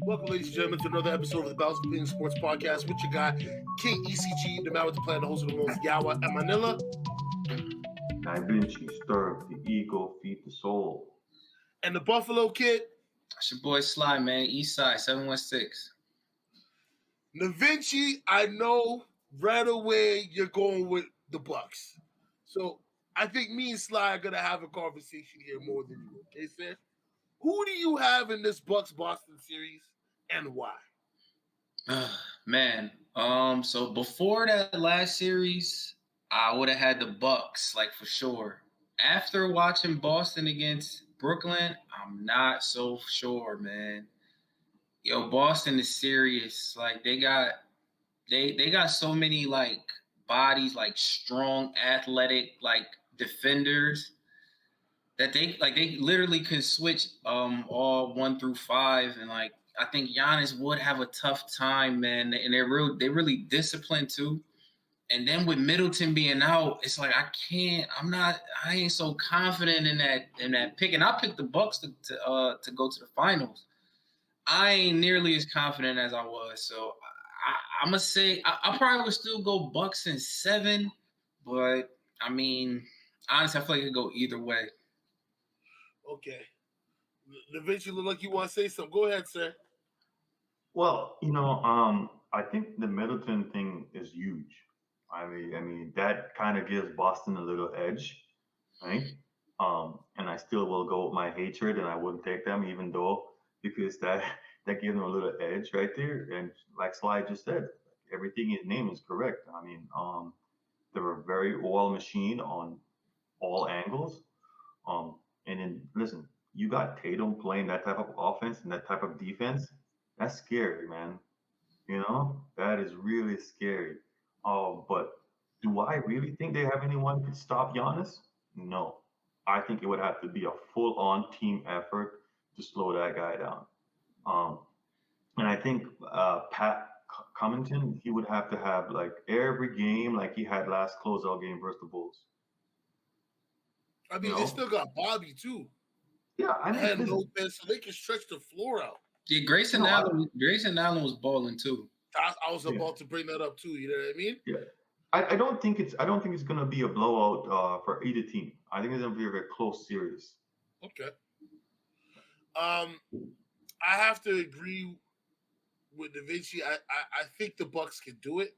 Welcome, ladies and gentlemen, to another episode of the Balanced Opinion Sports Podcast with your guy, King ECG, the man with the plan, the host of the most, Yawa and Manila. Da Vinci, stir up the ego, feed the soul. And the Buffalo Kid. It's your boy Sly, man. East Side, 716. Da Vinci, I know right away you're going with the Bucks. So I think me and Sly are going to have a conversation here more than you, okay, sir? Who do you have in this Bucks-Boston series and why? Man, so before that last series, I would have had the Bucks, like for sure. After watching Boston against Brooklyn, I'm not so sure, man. Yo, Boston is serious. Like they got so many like bodies, like strong, athletic, like defenders that they literally could switch all 1 through 5, and like I think Giannis would have a tough time, man. And they're really disciplined too. And then with Middleton being out, it's like I ain't so confident in that pick. And I picked the Bucks to go to the finals. I ain't nearly as confident as I was. So I'm gonna say I probably would still go Bucks in 7, but I mean, honestly, I feel like it could go either way. Okay. Eventually, look like you want to say something. Go ahead, sir. Well, I think the Middleton thing is huge. I mean that kind of gives Boston a little edge, right? And I still will go with my hatred, and I wouldn't take them, even though because that gives them a little edge right there. And like Sly just said, everything in name is correct. I mean, they're a very oil machine on all angles. And then listen, you got Tatum playing that type of offense and that type of defense. That's scary, man. That is really scary. But do I really think they have anyone who could stop Giannis? No. I think it would have to be a full-on team effort to slow that guy down. Um, and I think Pat Covington, he would have to have like every game like he had last closeout game versus the Bulls. I You mean, they know? still got Bobby, too. Yeah, I mean, And listen, Lopez, so they can stretch the floor out. Yeah, no, Grayson Allen was balling too. I was yeah, about to bring that up, too. You know what I mean? yeah. I don't think it's gonna be a blowout for either team. I think it's gonna be a very close series. Okay. Um, I have to agree with Da Vinci. I think the Bucks can do it,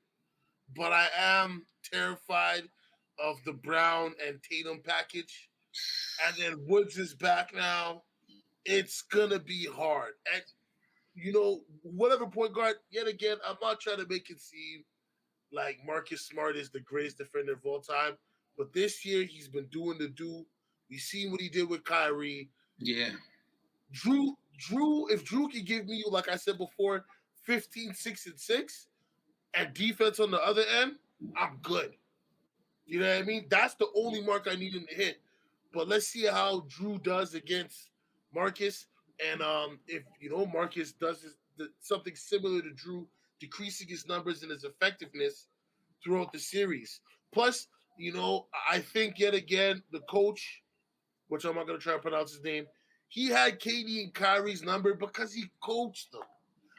but I am terrified of the Brown and Tatum package. And then Woods is back now. It's gonna be hard. And whatever point guard, yet again, I'm not trying to make it seem like Marcus Smart is the greatest defender of all time. But this year he's been doing the do. We've seen what he did with Kyrie. Yeah. If Drew can give me, like I said before, 15, 6, and 6, and defense on the other end, I'm good. You know what I mean? That's the only mark I need him to hit. But let's see how Drew does against Marcus. And if Marcus does something similar to Drew, decreasing his numbers and his effectiveness throughout the series. Plus, I think yet again the coach, which I'm not going to try to pronounce his name, he had KD and Kyrie's number because he coached them.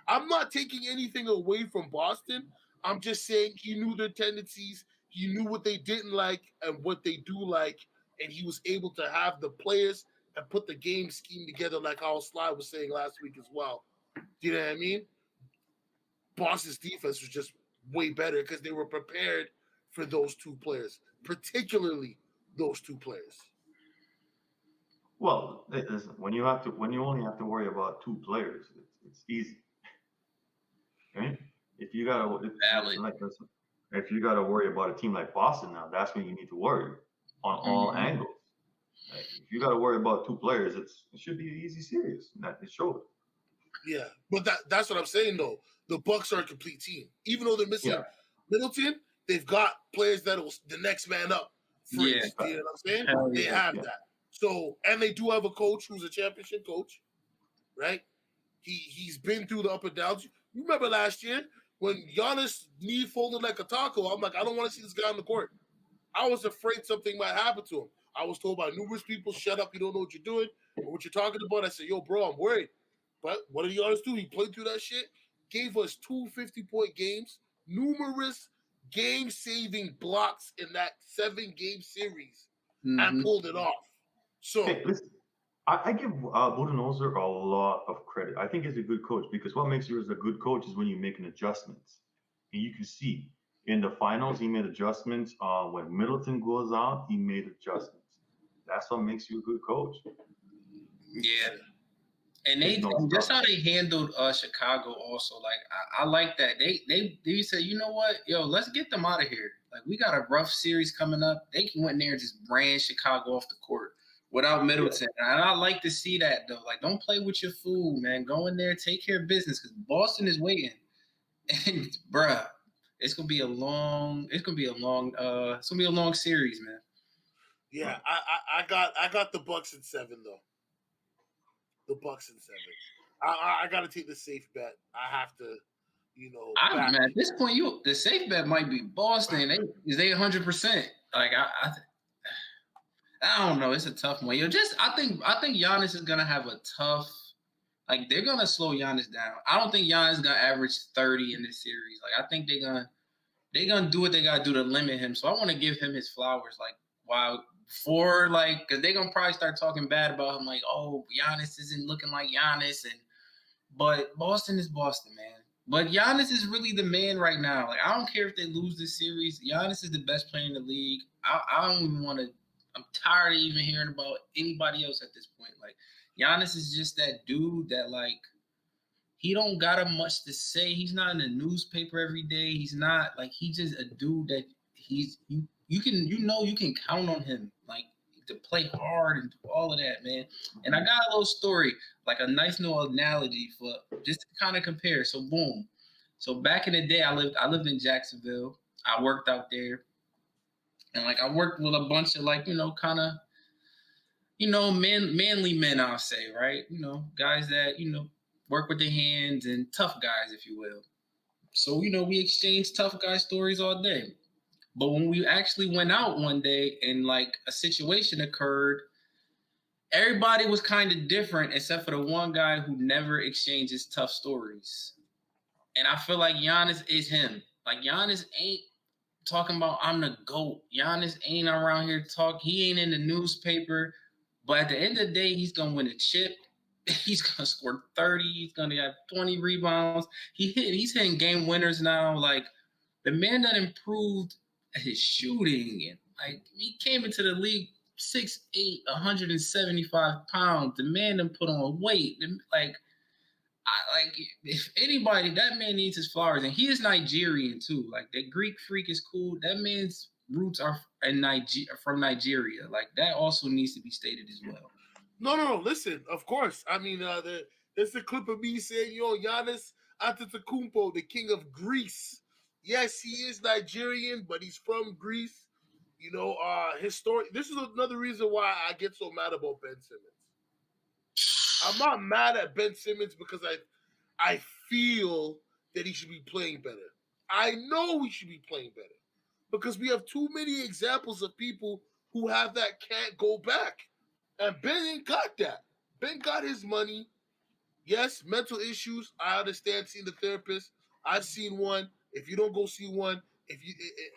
I'm not taking anything away from Boston. I'm just saying he knew their tendencies. He knew what they didn't like and what they do like, and he was able to have the players and put the game scheme together, like how Sly was saying last week as well. Do you know what I mean? Boston's defense was just way better because they were prepared for those two players, particularly those two players. Well, listen, when you only have to worry about two players, it's easy, right? If you gotta Valid. listen, if you gotta worry about a team like Boston now, that's when you need to worry on all Mm-hmm. angles. Like, if you gotta worry about two players, it should be an easy series. And that it showed. Yeah, but that's what I'm saying though. The Bucks are a complete team, even though they're missing Yeah, Middleton. They've got players that will the next man up for Yeah. each. Do you know what I'm saying? Hell They yeah. have yeah. that. So, and they do have a coach who's a championship coach, right? He's been through the up and downs. You remember last year when Giannis knee folded like a taco? I'm like, I don't want to see this guy on the court. I was afraid something might happen to him. I was told by numerous people, "Shut up, you don't know what you're doing or what you're talking about." I said, "Yo, bro, I'm worried." But what did Giannis do? He played through that shit, gave us 2 50-point games, numerous game-saving blocks in that 7-game series, and Mm-hmm. pulled it off. So, Hey, listen, I give Budenholzer a lot of credit. I think he's a good coach because what makes you as a good coach is when you make adjustments. And you can see in the finals, he made adjustments. When Middleton goes out, he made adjustments. That's what makes you a good coach. Yeah. And Make no just stuff. how they handled Chicago also, like I like that. They said, you know what, yo, let's get them out of here. Like we got a rough series coming up. They went in there and just ran Chicago off the court without Middleton. And I like to see that though. Like don't play with your food, man. Go in there, take care of business because Boston is waiting. And bruh, it's gonna be a long series, man. yeah, I got the Bucks in 7 though. The Bucks in 7. I got to take the safe bet. I have to, back. Man, at this point, the safe bet might be Boston. They 100%. Like I don't know. It's a tough one. I think Giannis is gonna have a tough. Like they're gonna slow Giannis down. I don't think Giannis is gonna average 30 in this series. Like I think they're gonna do what they gotta do to limit him. So I want to give him his flowers. Like because they're gonna probably start talking bad about him. Like Giannis isn't looking like Giannis, but Boston is Boston, man. But Giannis is really the man right now. Like I don't care if they lose this series. Giannis is the best player in the league. I don't even want to. I'm tired of even hearing about anybody else at this point. Like Giannis is just that dude that like he don't got much to say. He's not in the newspaper every day. He's not like he's just a dude that you can count on him like to play hard and do all of that, man. And I got a little story, like a nice little analogy for just to kind of compare. So boom. So back in the day, I lived in Jacksonville. I worked out there. And like I worked with a bunch of like, kind of, manly men, I'll say, right? Guys that, work with their hands and tough guys, if you will. So, we exchanged tough guy stories all day. But when we actually went out one day and like a situation occurred, everybody was kind of different except for the one guy who never exchanges tough stories. And I feel like Giannis is him. Like Giannis ain't talking about I'm the GOAT. Giannis ain't around here he ain't in the newspaper. But at the end of the day, he's gonna win a chip. He's gonna score 30. He's gonna have 20 rebounds. He's hitting game winners now. Like the man that improved his shooting and like he came into the league 6'8", 175 pounds. The man done put on weight. If anybody, that man needs his flowers, and he is Nigerian too. Like that Greek freak is cool. That man's roots are from Nigeria. Like that also needs to be stated as well. No. Listen, of course. I mean, there's a clip of me saying, Giannis Antetokounmpo, the king of Greece. Yes, he is Nigerian, but he's from Greece. Historic. This is another reason why I get so mad about Ben Simmons. I'm not mad at Ben Simmons because I feel that he should be playing better. I know he should be playing better because we have too many examples of people who have that can't go back. And Ben ain't got that. Ben got his money. Yes, mental issues. I understand seeing the therapist. I've seen one. If you don't go see one,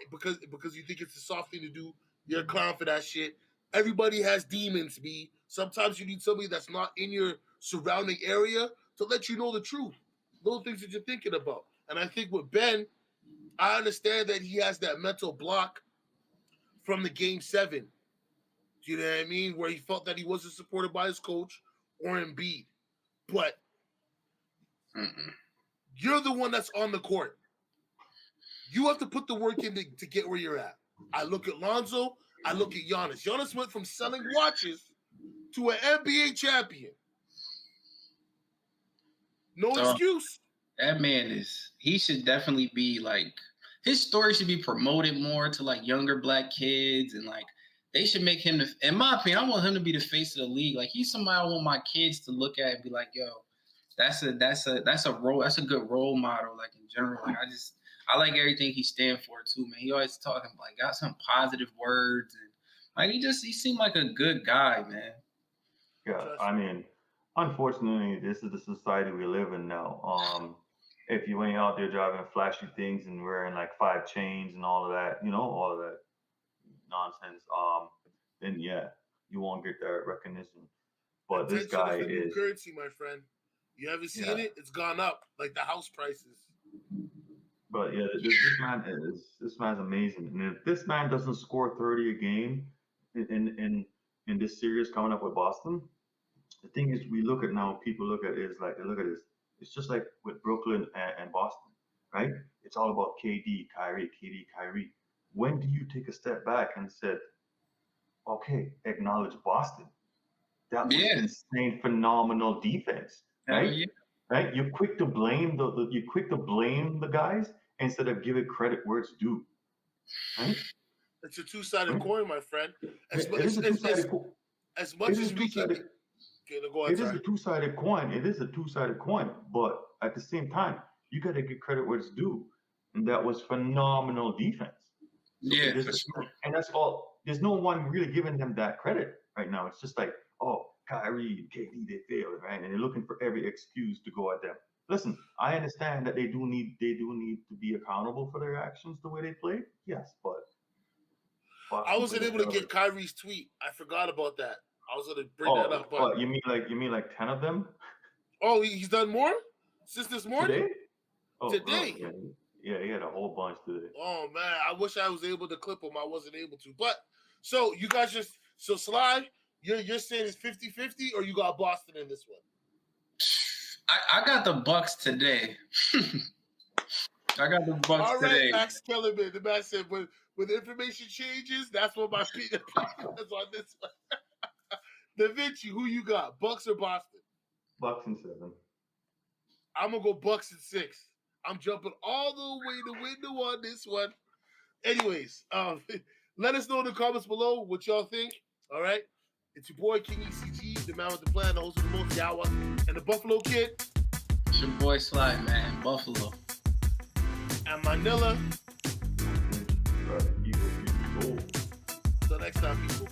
because you think it's a soft thing to do, you're a clown for that shit. Everybody has demons, B. Sometimes you need somebody that's not in your surrounding area to let you know the truth. Little things that you're thinking about. And I think with Ben, I understand that he has that mental block from the game 7. Do you know what I mean? Where he felt that he wasn't supported by his coach or Embiid. But you're the one that's on the court. You have to put the work in to get where you're at. I look at Lonzo. I look at Giannis. Giannis went from selling watches to an NBA champion. No excuse. That man he should definitely be like, his story should be promoted more to like younger black kids and like, they should make him, in my opinion, I want him to be the face of the league. Like he's somebody I want my kids to look at and be like, yo, that's a good role model. Like in general, like I like everything he stands for too, man. He always talking like got some positive words and like he seemed like a good guy, man. Yeah, I mean, unfortunately, this is the society we live in now. If you ain't out there driving flashy things and wearing like 5 chains and all of that, all of that nonsense, then yeah, you won't get that recognition. But this Attention is guy the new is, currency, my friend. You haven't seen yeah. it? It's gone up like the house prices. But yeah, this man's amazing. And if this man doesn't score 30 a game in this series coming up with Boston, the thing is, we look at now, people look at it is like, they look at this. It's just like with Brooklyn and Boston, right? It's all about KD, Kyrie, KD, Kyrie. When do you take a step back and said, okay, acknowledge Boston? That was Yeah, insane, phenomenal defense, hell right? yeah. Right? You're quick to blame you're quick to blame the guys instead of giving credit where it's due, right? It's a two-sided Right? coin, my friend. As It is a two-sided. as It much is as a we can. two-sided. Okay, no, go on, It is sorry. a two-sided coin. It is a two-sided coin. But at the same time, you got to give credit where it's due, and that was phenomenal defense. So Yeah, it is, for sure. and that's all. There's no one really giving them that credit right now. It's just like, oh, Kyrie, KD, they failed, right? And they're looking for every excuse to go at them. Listen, I understand that they do need to be accountable for their actions the way they play. Yes, but I Boston wasn't played a able to hell of a. get Kyrie's tweet. I forgot about that. I was gonna bring that Oh, up, but what you mean like 10 of them oh, he's done more since this morning. today? Oh, Today. yeah, yeah, he had a whole bunch today. Oh man, I wish I was able to clip him. I wasn't able to. But so you guys Sly, you're saying it's 50-50 or you got Boston in this one? I got the Bucks today. I got the Bucks All right, today. Max Kellerman. The man said when the information changes, that's what my opinion is on this one. Da Vinci, who you got? Bucks or Boston? Bucks and 7. I'm gonna go Bucks and 6. I'm jumping all the way to window on this one. Anyways, let us know in the comments below what y'all think. All right. It's your boy King ECG, the man with the plan, the host of the most Yawa, and the Buffalo Kid. It's your boy Sly, man. Buffalo. And Manila. Right, Eagles, Eagles, gold. Till next time, people.